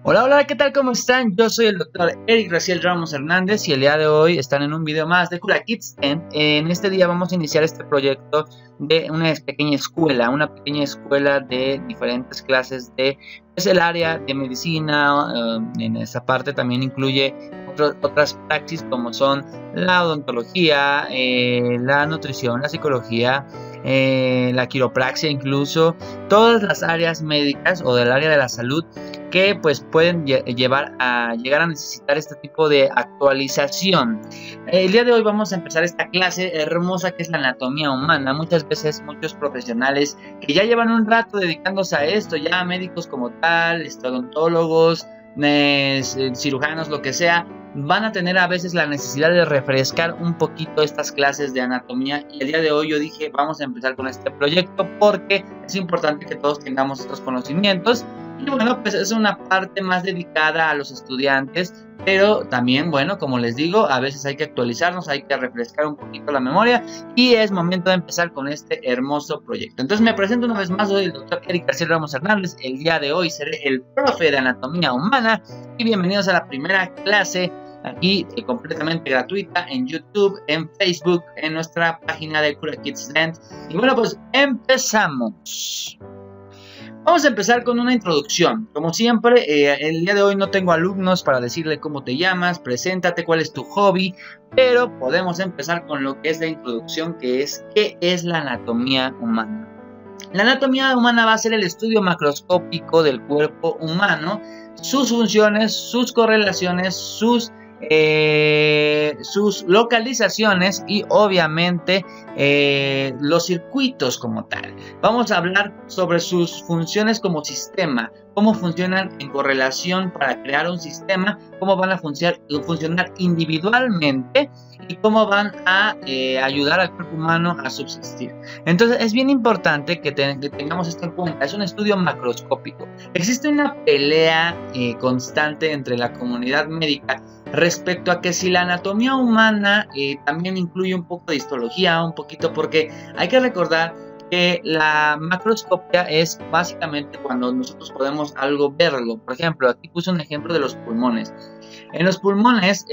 Hola, hola, ¿qué tal? ¿Cómo están? Yo soy el doctor Eric Raciel Ramos Hernández y el día de hoy están en un video más de Cura Kids. En este día vamos a iniciar este proyecto de una pequeña escuela de diferentes clases de el área de medicina. En esa parte también incluye otras praxis como son la odontología, la nutrición, la psicología, la quiropraxia, incluso todas las áreas médicas o del área de la salud que pues pueden llegar a necesitar este tipo de actualización. El día de hoy vamos a empezar esta clase hermosa que es la anatomía humana. Muchas veces muchos profesionales que ya llevan un rato dedicándose a esto, ya médicos como tal, odontólogos, cirujanos, lo que sea, van a tener a veces la necesidad de refrescar un poquito estas clases de anatomía, y el día de hoy yo dije vamos a empezar con este proyecto porque es importante que todos tengamos estos conocimientos. Y bueno, pues es una parte más dedicada a los estudiantes, pero también, bueno, como les digo, a veces hay que actualizarnos, hay que refrescar un poquito la memoria y es momento de empezar con este hermoso proyecto. Entonces me presento una vez más, soy el doctor Eric García Ramos Hernández. El día de hoy seré el profe de anatomía humana y bienvenidos a la primera clase aquí completamente gratuita en YouTube, en Facebook, en nuestra página de Cura Kids Land. Y bueno, pues empezamos. Vamos a empezar con una introducción. Como siempre, el día de hoy no tengo alumnos para decirle cómo te llamas, preséntate, cuál es tu hobby, pero podemos empezar con lo que es la introducción, que es ¿qué es la anatomía humana? La anatomía humana va a ser el estudio macroscópico del cuerpo humano, sus funciones, sus correlaciones, sus localizaciones y obviamente los circuitos como tal. Vamos a hablar sobre sus funciones como sistema, cómo funcionan en correlación para crear un sistema, cómo van a funcionar individualmente y cómo van a ayudar al cuerpo humano a subsistir. Entonces es bien importante que tengamos esto en cuenta. Es un estudio macroscópico. Existe una pelea constante entre la comunidad médica respecto a que si la anatomía humana también incluye un poco de histología, un poquito, porque hay que recordar que la macroscopia es básicamente cuando nosotros podemos algo verlo. Por ejemplo, aquí puse un ejemplo de los pulmones. En los pulmones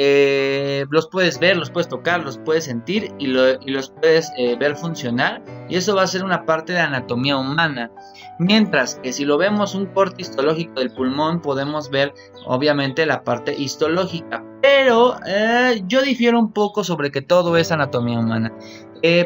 los puedes ver, los puedes tocar, los puedes sentir y los puedes ver funcionar, y eso va a ser una parte de anatomía humana. Mientras que si lo vemos un corte histológico del pulmón, podemos ver obviamente la parte histológica. Pero yo difiero un poco sobre que todo es anatomía humana.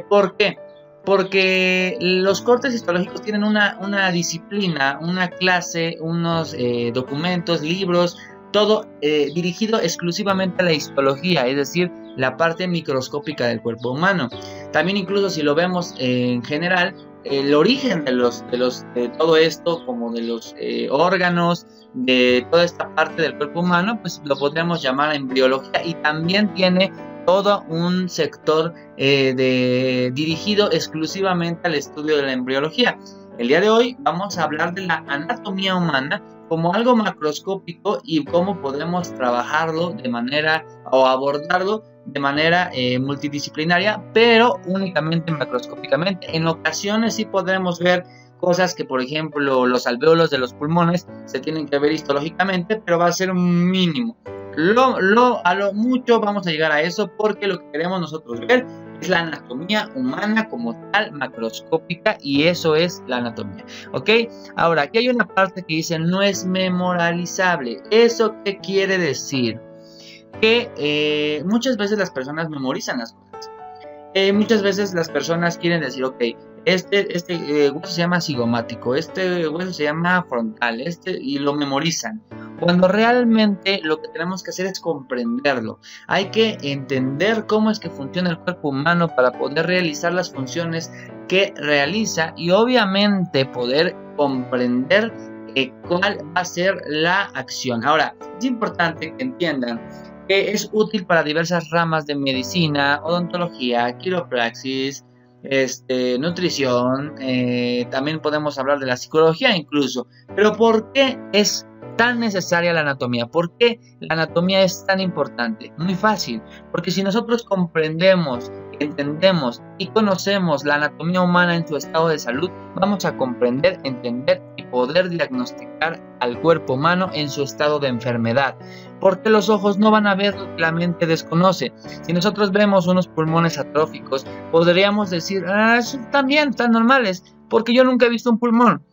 ¿Por qué? Porque los cortes histológicos tienen una disciplina, una clase, unos documentos, libros, todo dirigido exclusivamente a la histología, es decir, la parte microscópica del cuerpo humano. También incluso si lo vemos en general, el origen de todo esto, como de los órganos, de toda esta parte del cuerpo humano, pues lo podríamos llamar embriología, y también tiene todo un sector dirigido exclusivamente al estudio de la embriología. El día de hoy vamos a hablar de la anatomía humana como algo macroscópico y cómo podemos trabajarlo de manera o abordarlo de manera multidisciplinaria, pero únicamente macroscópicamente. En ocasiones sí podemos ver cosas que, por ejemplo, los alvéolos de los pulmones se tienen que ver histológicamente, pero va a ser un mínimo. A lo mucho vamos a llegar a eso, porque lo que queremos nosotros ver es la anatomía humana como tal, macroscópica, y eso es la anatomía, ¿ok? Ahora, aquí hay una parte que dice no es memorializable. ¿Eso qué quiere decir? Que muchas veces las personas memorizan las cosas. Muchas veces las personas quieren decir, ok, este hueso se llama cigomático, este hueso se llama frontal, y lo memorizan. Cuando realmente lo que tenemos que hacer es comprenderlo. Hay que entender cómo es que funciona el cuerpo humano para poder realizar las funciones que realiza, y obviamente poder comprender cuál va a ser la acción. Ahora, es importante que entiendan que es útil para diversas ramas de medicina, odontología, quiropraxis, nutrición, también podemos hablar de la psicología incluso. Pero ¿por qué es tan necesaria la anatomía? ¿Por qué la anatomía es tan importante? Muy fácil, porque si nosotros comprendemos, entendemos y conocemos la anatomía humana en su estado de salud, vamos a comprender, entender y poder diagnosticar al cuerpo humano en su estado de enfermedad, porque los ojos no van a ver lo que la mente desconoce. Si nosotros vemos unos pulmones atróficos, podríamos decir, están bien, están normales, porque yo nunca he visto un pulmón.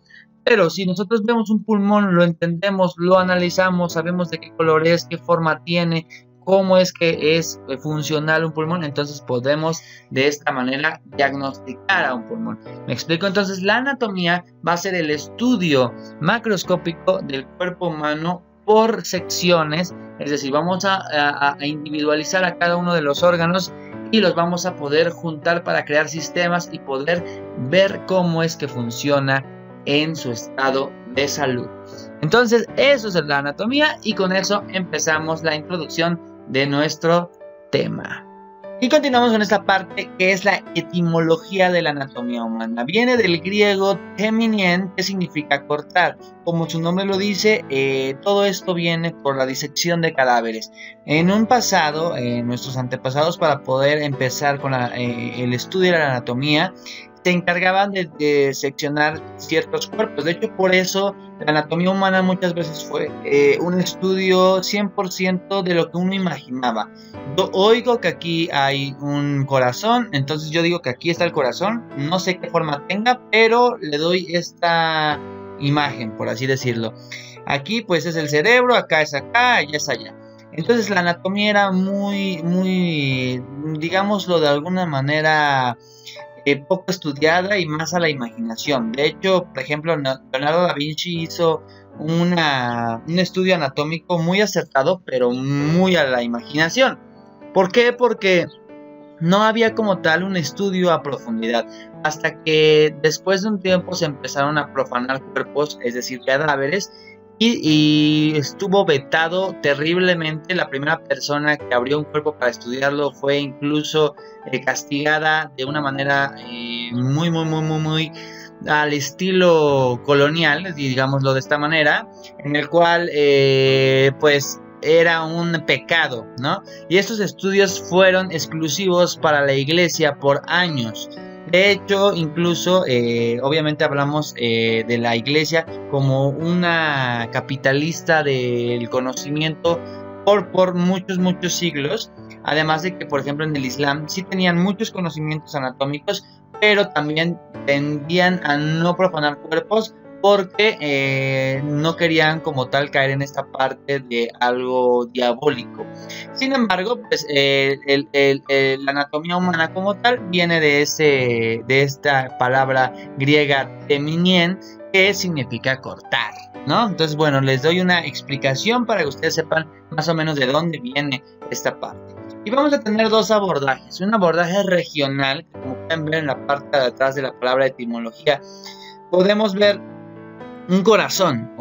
Pero si nosotros vemos un pulmón, lo entendemos, lo analizamos, sabemos de qué color es, qué forma tiene, cómo es que es funcional un pulmón, entonces podemos de esta manera diagnosticar a un pulmón. ¿Me explico? Entonces la anatomía va a ser el estudio macroscópico del cuerpo humano por secciones, es decir, vamos a individualizar a cada uno de los órganos y los vamos a poder juntar para crear sistemas y poder ver cómo es que funciona en su estado de salud. Entonces eso es la anatomía y con eso empezamos la introducción de nuestro tema. Y continuamos con esta parte que es la etimología de la anatomía humana. Viene del griego teminien, que significa cortar. Como su nombre lo dice, todo esto viene por la disección de cadáveres. En un pasado, nuestros antepasados, para poder empezar con el estudio de la anatomía, se encargaban de seccionar ciertos cuerpos. De hecho, por eso la anatomía humana muchas veces fue un estudio 100% de lo que uno imaginaba. Yo oigo que aquí hay un corazón, entonces yo digo que aquí está el corazón. No sé qué forma tenga, pero le doy esta imagen, por así decirlo. Aquí pues es el cerebro, acá es acá, allá es allá. Entonces la anatomía era muy, digámoslo de alguna manera, poco estudiada y más a la imaginación. De hecho, por ejemplo, Leonardo da Vinci hizo un estudio anatómico muy acertado, pero muy a la imaginación. ¿Por qué? Porque no había como tal un estudio a profundidad, hasta que después de un tiempo se empezaron a profanar cuerpos, es decir, cadáveres, y estuvo vetado terriblemente. La primera persona que abrió un cuerpo para estudiarlo fue incluso castigada de una manera muy al estilo colonial, digámoslo de esta manera, en el cual pues era un pecado, ¿no? Y estos estudios fueron exclusivos para la iglesia por años. De hecho, incluso, obviamente hablamos de la iglesia como una capitalista del conocimiento por muchos siglos. Además de que, por ejemplo, en el Islam sí tenían muchos conocimientos anatómicos, pero también tendían a no profanar cuerpos porque no querían como tal caer en esta parte de algo diabólico. Sin embargo, pues la anatomía humana como tal viene de esta palabra griega teminien, que significa cortar, ¿no? Entonces, bueno, les doy una explicación para que ustedes sepan más o menos de dónde viene esta parte. Y vamos a tener dos abordajes. Un abordaje regional, como pueden ver en la parte de atrás de la palabra etimología, podemos ver un corazón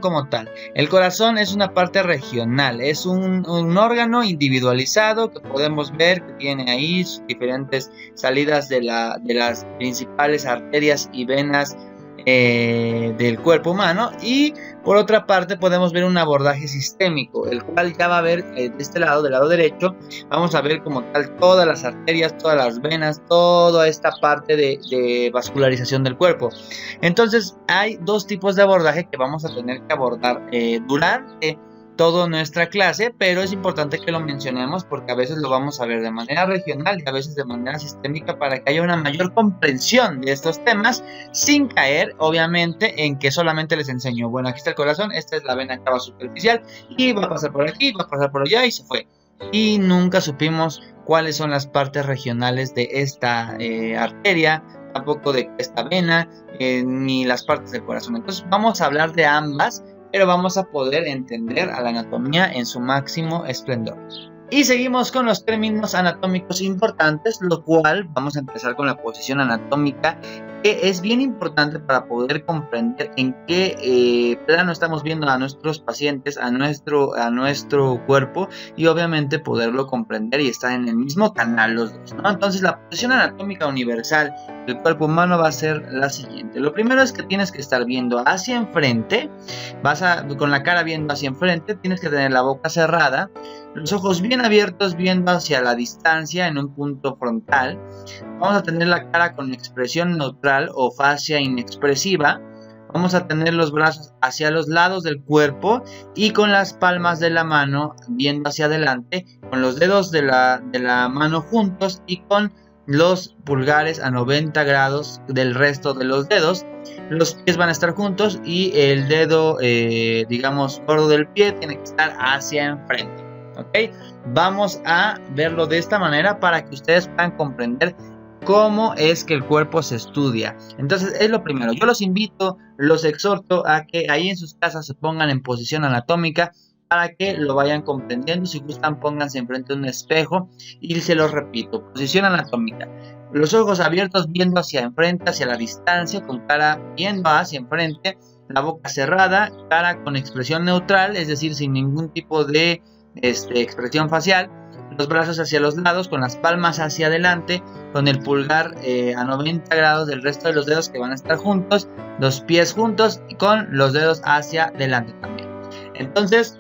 como tal. El corazón es una parte regional, es un órgano individualizado que podemos ver que tiene ahí sus diferentes salidas de las principales arterias y venas del cuerpo humano. Y por otra parte podemos ver un abordaje sistémico, el cual ya va a ver de este lado, del lado derecho, vamos a ver como tal todas las arterias, todas las venas, toda esta parte de vascularización del cuerpo. Entonces hay dos tipos de abordaje que vamos a tener que abordar durante toda nuestra clase, pero es importante que lo mencionemos porque a veces lo vamos a ver de manera regional y a veces de manera sistémica para que haya una mayor comprensión de estos temas, sin caer obviamente en que solamente les enseño, bueno, aquí está el corazón, esta es la vena cava superficial y va a pasar por aquí, va a pasar por allá y se fue. Y nunca supimos cuáles son las partes regionales de esta arteria, tampoco de esta vena, ni las partes del corazón. Entonces vamos a hablar de ambas, pero vamos a poder entender a la anatomía en su máximo esplendor. Y seguimos con los términos anatómicos importantes, lo cual vamos a empezar con la posición anatómica, que es bien importante para poder comprender en qué plano estamos viendo a nuestros pacientes, a nuestro cuerpo, y obviamente poderlo comprender y estar en el mismo canal los dos, ¿no? Entonces la posición anatómica universal del cuerpo humano va a ser la siguiente. Lo primero es que tienes que estar viendo hacia enfrente, con la cara viendo hacia enfrente, tienes que tener la boca cerrada, los ojos bien abiertos viendo hacia la distancia en un punto frontal. Vamos a tener la cara con expresión neutral o fascia inexpresiva. Vamos a tener los brazos hacia los lados del cuerpo y con las palmas de la mano viendo hacia adelante, con los dedos de la mano juntos y con los pulgares a 90 grados del resto de los dedos. Los pies van a estar juntos y el dedo, digamos, gordo del pie tiene que estar hacia enfrente. ¿Ok? Vamos a verlo de esta manera para que ustedes puedan comprender cómo es que el cuerpo se estudia. Entonces es lo primero. Yo los invito, los exhorto a que ahí en sus casas se pongan en posición anatómica para que lo vayan comprendiendo. Si gustan, pónganse enfrente de un espejo y se los repito. Posición anatómica. Los ojos abiertos viendo hacia enfrente, hacia la distancia, con cara viendo hacia enfrente, la boca cerrada, cara con expresión neutral, es decir, sin ningún tipo de expresión facial. Los brazos hacia los lados, con las palmas hacia adelante, con el pulgar a 90 grados del resto de los dedos que van a estar juntos, los pies juntos y con los dedos hacia adelante también. Entonces,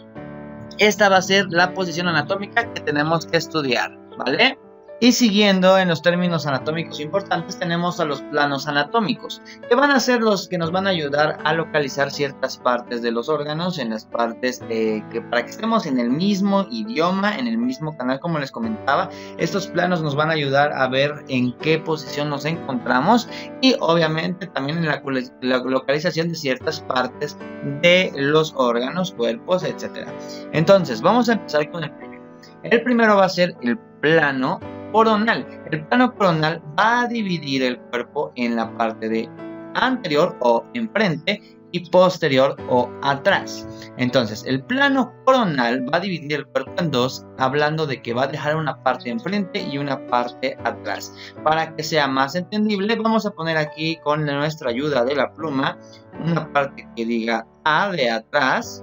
esta va a ser la posición anatómica que tenemos que estudiar, ¿vale? Y siguiendo en los términos anatómicos importantes, tenemos a los planos anatómicos, que van a ser los que nos van a ayudar a localizar ciertas partes de los órganos, en las partes que para que estemos en el mismo idioma, en el mismo canal, como les comentaba. Estos planos nos van a ayudar a ver en qué posición nos encontramos y obviamente también en la localización de ciertas partes de los órganos, cuerpos, etc. Entonces, vamos a empezar con el primero. El primero va a ser el plano coronal. El plano coronal va a dividir el cuerpo en la parte de anterior o enfrente y posterior o atrás. Entonces, el plano coronal va a dividir el cuerpo en dos, hablando de que va a dejar una parte enfrente y una parte atrás. Para que sea más entendible, vamos a poner aquí con nuestra ayuda de la pluma una parte que diga A de atrás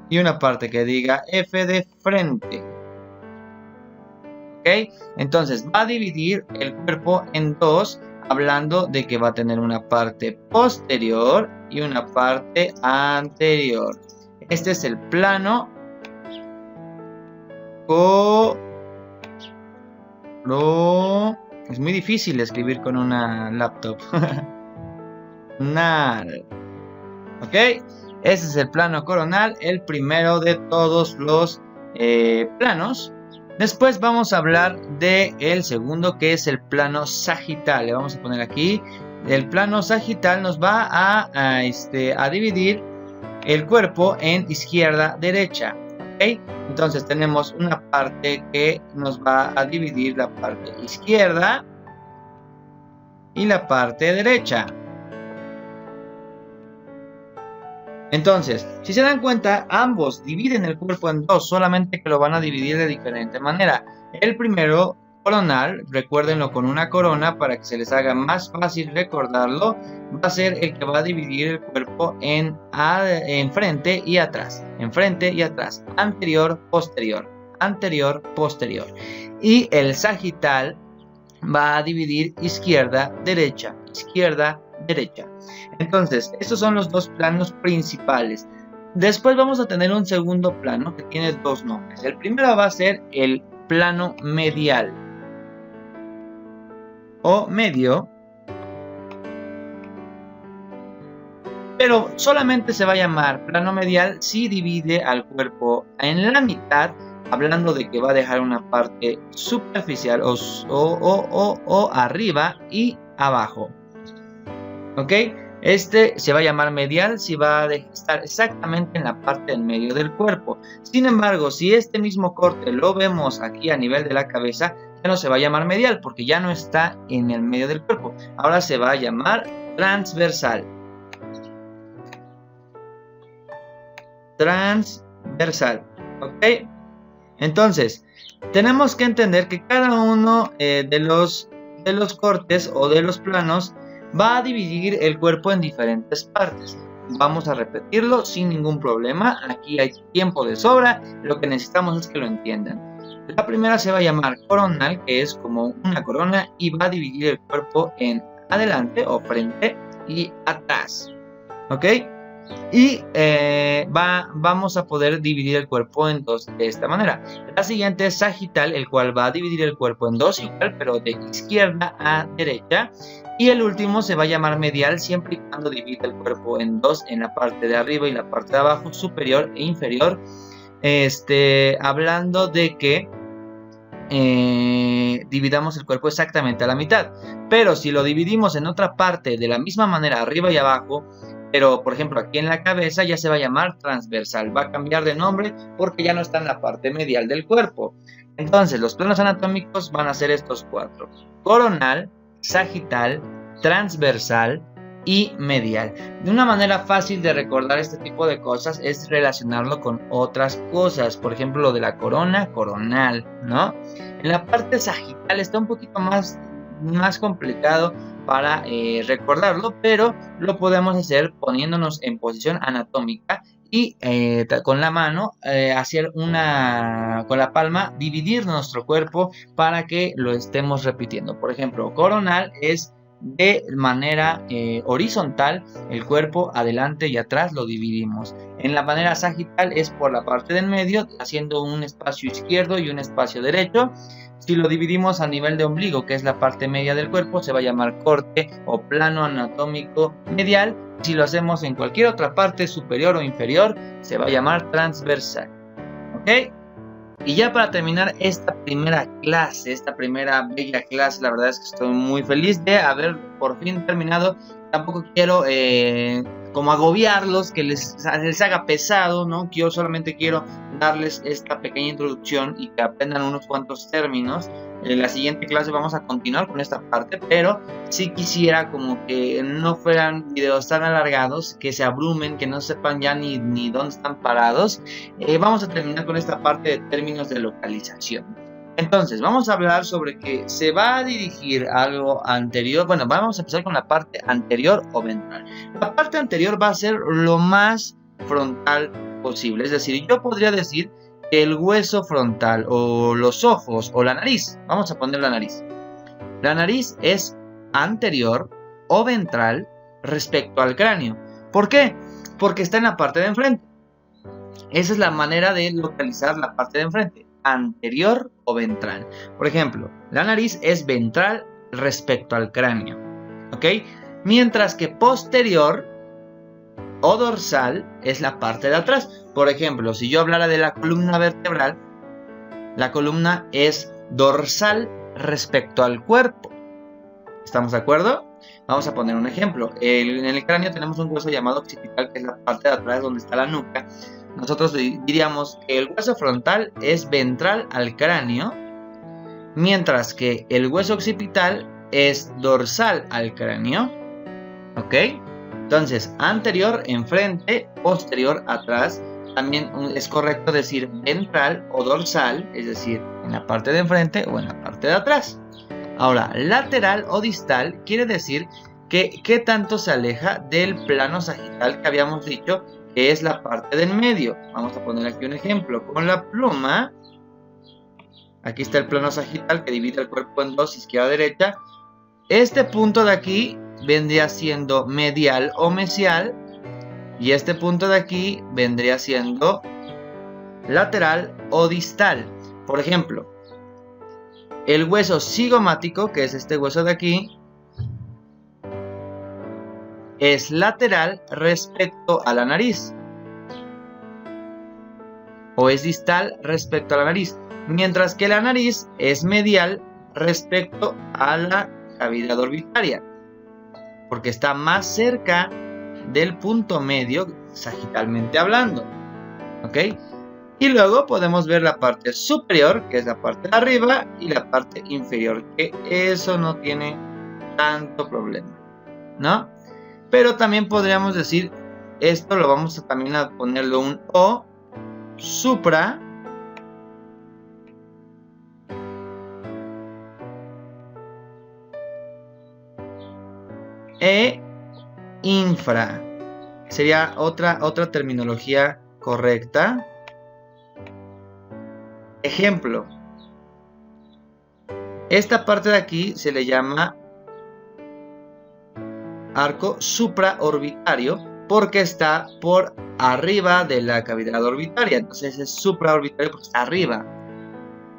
y una parte que diga F de frente. ¿Ok? Entonces va a dividir el cuerpo en dos, hablando de que va a tener una parte posterior y una parte anterior. Este es el plano Es muy difícil escribir con una laptop. ¿Ok? Ese es el plano coronal, el primero de todos los planos. Después vamos a hablar del segundo, que es el plano sagital. Le vamos a poner aquí. El plano sagital nos va a dividir el cuerpo en izquierda-derecha. ¿Okay? Entonces tenemos una parte que nos va a dividir la parte izquierda y la parte derecha. Entonces, si se dan cuenta, ambos dividen el cuerpo en dos, solamente que lo van a dividir de diferente manera. El primero, coronal, recuérdenlo con una corona para que se les haga más fácil recordarlo, va a ser el que va a dividir el cuerpo en frente y atrás, anterior, posterior. Y el sagital va a dividir izquierda, derecha. Entonces, estos son los dos planos principales. Después vamos a tener un segundo plano que tiene dos nombres. El primero va a ser el plano medial o medio, pero solamente se va a llamar plano medial si divide al cuerpo en la mitad, hablando de que va a dejar una parte superficial o arriba y abajo. ¿Ok? Este se va a llamar medial si va a estar exactamente en la parte del medio del cuerpo. Sin embargo, si este mismo corte lo vemos aquí a nivel de la cabeza, ya no se va a llamar medial porque ya no está en el medio del cuerpo. Ahora se va a llamar transversal. ¿Ok? Entonces, tenemos que entender que cada uno de los cortes o de los planos va a dividir el cuerpo en diferentes partes. Vamos a repetirlo sin ningún problema. Aquí hay tiempo de sobra. Lo que necesitamos es que lo entiendan. La primera se va a llamar coronal, que es como una corona, y va a dividir el cuerpo en adelante o frente y atrás. ¿Ok? Y vamos a poder dividir el cuerpo en dos de esta manera. La siguiente es sagital, el cual va a dividir el cuerpo en dos igual, pero de izquierda a derecha. Y el último se va a llamar medial, siempre y cuando divida el cuerpo en dos, en la parte de arriba y la parte de abajo, superior e inferior. Hablando de que dividamos el cuerpo exactamente a la mitad. Pero si lo dividimos en otra parte de la misma manera, arriba y abajo, pero por ejemplo aquí en la cabeza, ya se va a llamar transversal. Va a cambiar de nombre porque ya no está en la parte medial del cuerpo. Entonces los planos anatómicos van a ser estos cuatro: coronal, sagital, transversal y medial. De una manera fácil de recordar este tipo de cosas es relacionarlo con otras cosas. Por ejemplo, lo de la corona, coronal, ¿no? En la parte sagital está un poquito más complicado para recordarlo, pero lo podemos hacer poniéndonos en posición anatómica y con la mano hacer con la palma dividir nuestro cuerpo para que lo estemos repitiendo. Por ejemplo, coronal es de manera horizontal, el cuerpo adelante y atrás lo dividimos. En la manera sagital es por la parte del medio, haciendo un espacio izquierdo y un espacio derecho. Si lo dividimos a nivel de ombligo, que es la parte media del cuerpo, se va a llamar corte o plano anatómico medial. Si lo hacemos en cualquier otra parte superior o inferior, se va a llamar transversal. ¿Ok? Y ya para terminar esta primera clase, esta primera bella clase, la verdad es que estoy muy feliz de haber por fin terminado. Tampoco quiero como agobiarlos, que les haga pesado, ¿no? Yo solamente quiero darles esta pequeña introducción y que aprendan unos cuantos términos. En la siguiente clase vamos a continuar con esta parte, pero sí quisiera como que no fueran videos tan alargados, que se abrumen, que no sepan ya ni dónde están parados. Vamos a terminar con esta parte de términos de localización. Entonces, vamos a hablar sobre que se va a dirigir algo anterior. Bueno, vamos a empezar con la parte anterior o ventral. La parte anterior va a ser lo más frontal posible. Es decir, yo podría decir que el hueso frontal o los ojos o la nariz. Vamos a poner la nariz. La nariz es anterior o ventral respecto al cráneo. ¿Por qué? Porque está en la parte de enfrente. Esa es la manera de localizar la parte de enfrente, anterior o ventral. Por ejemplo, la nariz es ventral respecto al cráneo, ¿ok? Mientras que posterior o dorsal es la parte de atrás. Por ejemplo, si yo hablara de la columna vertebral, la columna es dorsal respecto al cuerpo. ¿Estamos de acuerdo? Vamos a poner un ejemplo. En el cráneo tenemos un hueso llamado occipital, que es la parte de atrás donde está la nuca. Nosotros diríamos que el hueso frontal es ventral al cráneo, mientras que el hueso occipital es dorsal al cráneo. ¿Ok? Entonces, anterior, enfrente, posterior, atrás. También es correcto decir ventral o dorsal, es decir, en la parte de enfrente o en la parte de atrás. Ahora, lateral o distal quiere decir que qué tanto se aleja del plano sagital que habíamos dicho que es la parte del medio. Vamos a poner aquí un ejemplo. Con la pluma, aquí está el plano sagital que divide el cuerpo en dos, izquierda y derecha. Este punto de aquí vendría siendo medial o mesial, y este punto de aquí vendría siendo lateral o distal. Por ejemplo, el hueso cigomático, que es este hueso de aquí, es lateral respecto a la nariz, o es distal respecto a la nariz, mientras que la nariz es medial respecto a la cavidad orbitaria, porque está más cerca del punto medio, sagitalmente hablando. ¿Ok? Y luego podemos ver la parte superior, que es la parte de arriba, y la parte inferior, que eso no tiene tanto problema, ¿no? Pero también podríamos decir, esto lo vamos a también a ponerle un O, supra, e infra. Sería otra terminología correcta. Ejemplo, esta parte de aquí se le llama arco supraorbitario porque está por arriba de la cavidad orbitaria. Entonces es supraorbitario porque está arriba.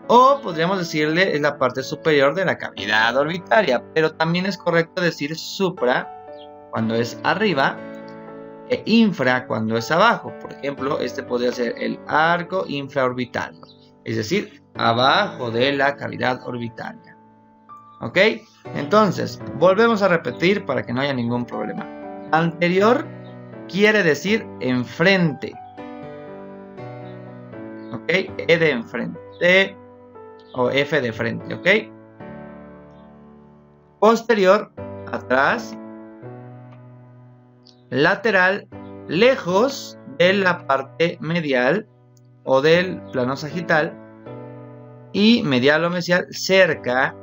O podríamos decirle es la parte superior de la cavidad orbitaria, pero también es correcto decir supra cuando es arriba e infra cuando es abajo. Por ejemplo, este podría ser el arco infraorbital, es decir, abajo de la cavidad orbitaria. ¿Ok? Entonces, volvemos a repetir para que no haya ningún problema. Anterior quiere decir enfrente. ¿Ok? E de enfrente o F de frente. ¿Ok? Posterior, atrás. Lateral, lejos de la parte medial o del plano sagital. Y medial o mesial, cerca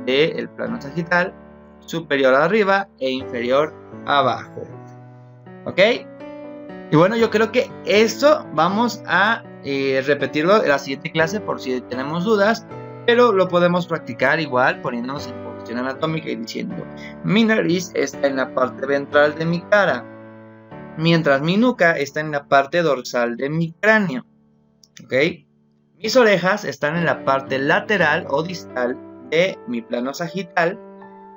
del plano sagital, superior arriba e inferior abajo. ¿Ok? Y bueno, yo creo que esto vamos a repetirlo en la siguiente clase por si tenemos dudas, pero lo podemos practicar igual poniéndonos en posición anatómica y diciendo: mi nariz está en la parte ventral de mi cara, mientras mi nuca está en la parte dorsal de mi cráneo. ¿Ok? Mis orejas están en la parte lateral o distal de mi plano sagital,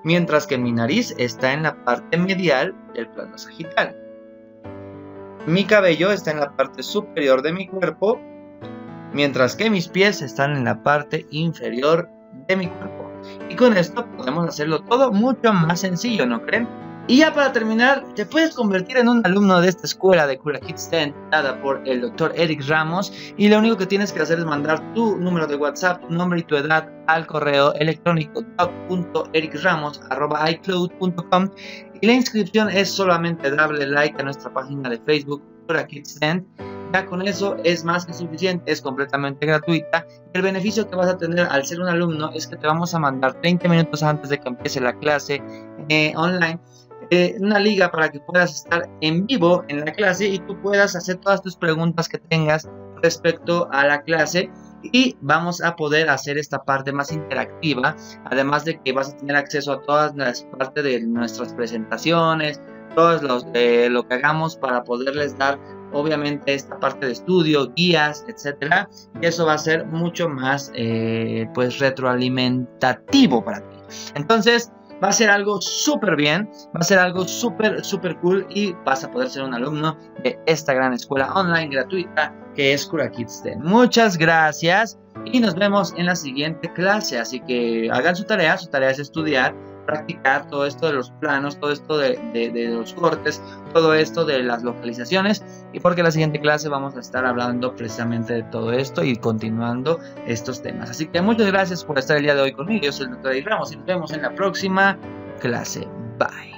mientras que mi nariz está en la parte medial del plano sagital. Mi cabello está en la parte superior de mi cuerpo, mientras que mis pies están en la parte inferior de mi cuerpo. Y con esto podemos hacerlo todo mucho más sencillo, ¿no creen? Y ya para terminar, te puedes convertir en un alumno de esta escuela de Cura Kids Ten, dada por el Dr. Eric Ramos, y lo único que tienes que hacer es mandar tu número de WhatsApp, tu nombre y tu edad al correo electrónico doc.ericramos@icloud.com, y la inscripción es solamente darle like a nuestra página de Facebook Cura Kids Ten. Ya con eso es más que suficiente, es completamente gratuita. El beneficio que vas a tener al ser un alumno es que te vamos a mandar 30 minutos antes de que empiece la clase online una liga para que puedas estar en vivo en la clase y tú puedas hacer todas tus preguntas que tengas respecto a la clase, y vamos a poder hacer esta parte más interactiva, además de que vas a tener acceso a todas las partes de nuestras presentaciones, todo lo que hagamos para poderles dar obviamente esta parte de estudio, guías, etcétera, y eso va a ser mucho más pues retroalimentativo para ti. Entonces va a ser algo súper bien, va a ser algo súper cool, y vas a poder ser un alumno de esta gran escuela online gratuita que es Cura Kids Ten. Muchas gracias y nos vemos en la siguiente clase. Así que hagan su tarea es estudiar, practicar todo esto de los planos, todo esto de los cortes, todo esto de las localizaciones, y porque en la siguiente clase vamos a estar hablando precisamente de todo esto y continuando estos temas. Así que muchas gracias por estar el día de hoy conmigo. Yo soy el Dr. Eric Ramos y nos vemos en la próxima clase. Bye.